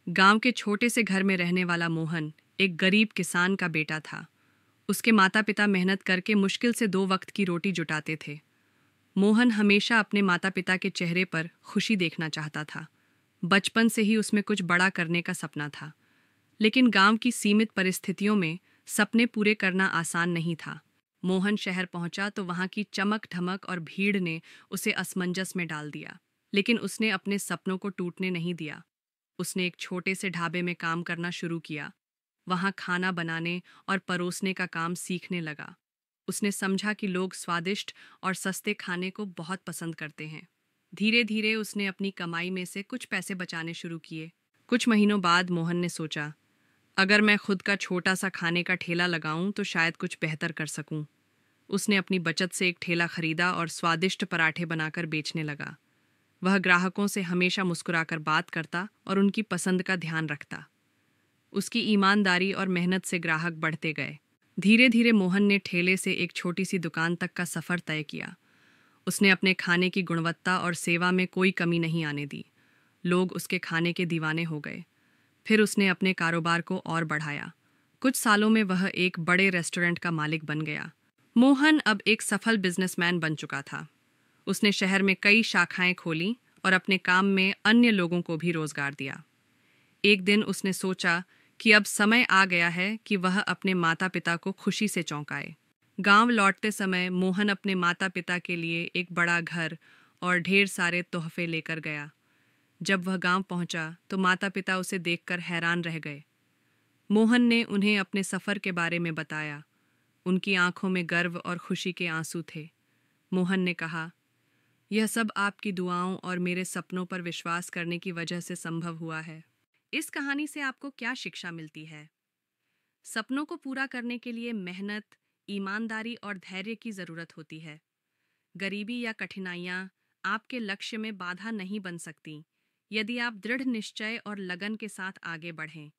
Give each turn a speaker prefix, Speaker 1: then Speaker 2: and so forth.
Speaker 1: गांव के छोटे से घर में रहने वाला मोहन एक गरीब किसान का बेटा था। उसके माता पिता मेहनत करके मुश्किल से 2 वक्त की रोटी जुटाते थे। मोहन हमेशा अपने माता पिता के चेहरे पर खुशी देखना चाहता था। बचपन से ही उसमें कुछ बड़ा करने का सपना था, लेकिन गांव की सीमित परिस्थितियों में सपने पूरे करना आसान नहीं था। मोहन शहर पहुंचा तो वहां की चमक धमक और भीड़ ने उसे असमंजस में डाल दिया, लेकिन उसने अपने सपनों को टूटने नहीं दिया। उसने एक छोटे से ढाबे में काम करना शुरू किया। वहां खाना बनाने और परोसने का काम सीखने लगा। उसने समझा कि लोग स्वादिष्ट और सस्ते खाने को बहुत पसंद करते हैं। धीरे धीरे उसने अपनी कमाई में से कुछ पैसे बचाने शुरू किए। कुछ महीनों बाद मोहन ने सोचा, अगर मैं खुद का छोटा सा खाने का ठेला लगाऊं तो शायद कुछ बेहतर कर सकूं। उसने अपनी बचत से एक ठेला खरीदा और स्वादिष्ट पराठे बनाकर बेचने लगा। वह ग्राहकों से हमेशा मुस्कुराकर बात करता और उनकी पसंद का ध्यान रखता। उसकी ईमानदारी और मेहनत से ग्राहक बढ़ते गए। धीरे धीरे मोहन ने ठेले से एक छोटी सी दुकान तक का सफ़र तय किया। उसने अपने खाने की गुणवत्ता और सेवा में कोई कमी नहीं आने दी। लोग उसके खाने के दीवाने हो गए। फिर उसने अपने कारोबार को और बढ़ाया। कुछ सालों में वह एक बड़े रेस्टोरेंट का मालिक बन गया। मोहन अब एक सफल बिजनेसमैन बन चुका था। उसने शहर में कई शाखाएं खोली और अपने काम में अन्य लोगों को भी रोजगार दिया। एक दिन उसने सोचा कि अब समय आ गया है कि वह अपने माता पिता को खुशी से चौंकाए। गांव लौटते समय मोहन अपने माता पिता के लिए एक बड़ा घर और ढेर सारे तोहफे लेकर गया। जब वह गांव पहुंचा तो माता पिता उसे देखकर हैरान रह गए। मोहन ने उन्हें अपने सफ़र के बारे में बताया। उनकी आंखों में गर्व और खुशी के आंसू थे। मोहन ने कहा, यह सब आपकी दुआओं और मेरे सपनों पर विश्वास करने की वजह से संभव हुआ है। इस कहानी से आपको क्या शिक्षा मिलती है? सपनों को पूरा करने के लिए मेहनत, ईमानदारी और धैर्य की ज़रूरत होती है। गरीबी या कठिनाइयाँ आपके लक्ष्य में बाधा नहीं बन सकती, यदि आप दृढ़ निश्चय और लगन के साथ आगे बढ़ें।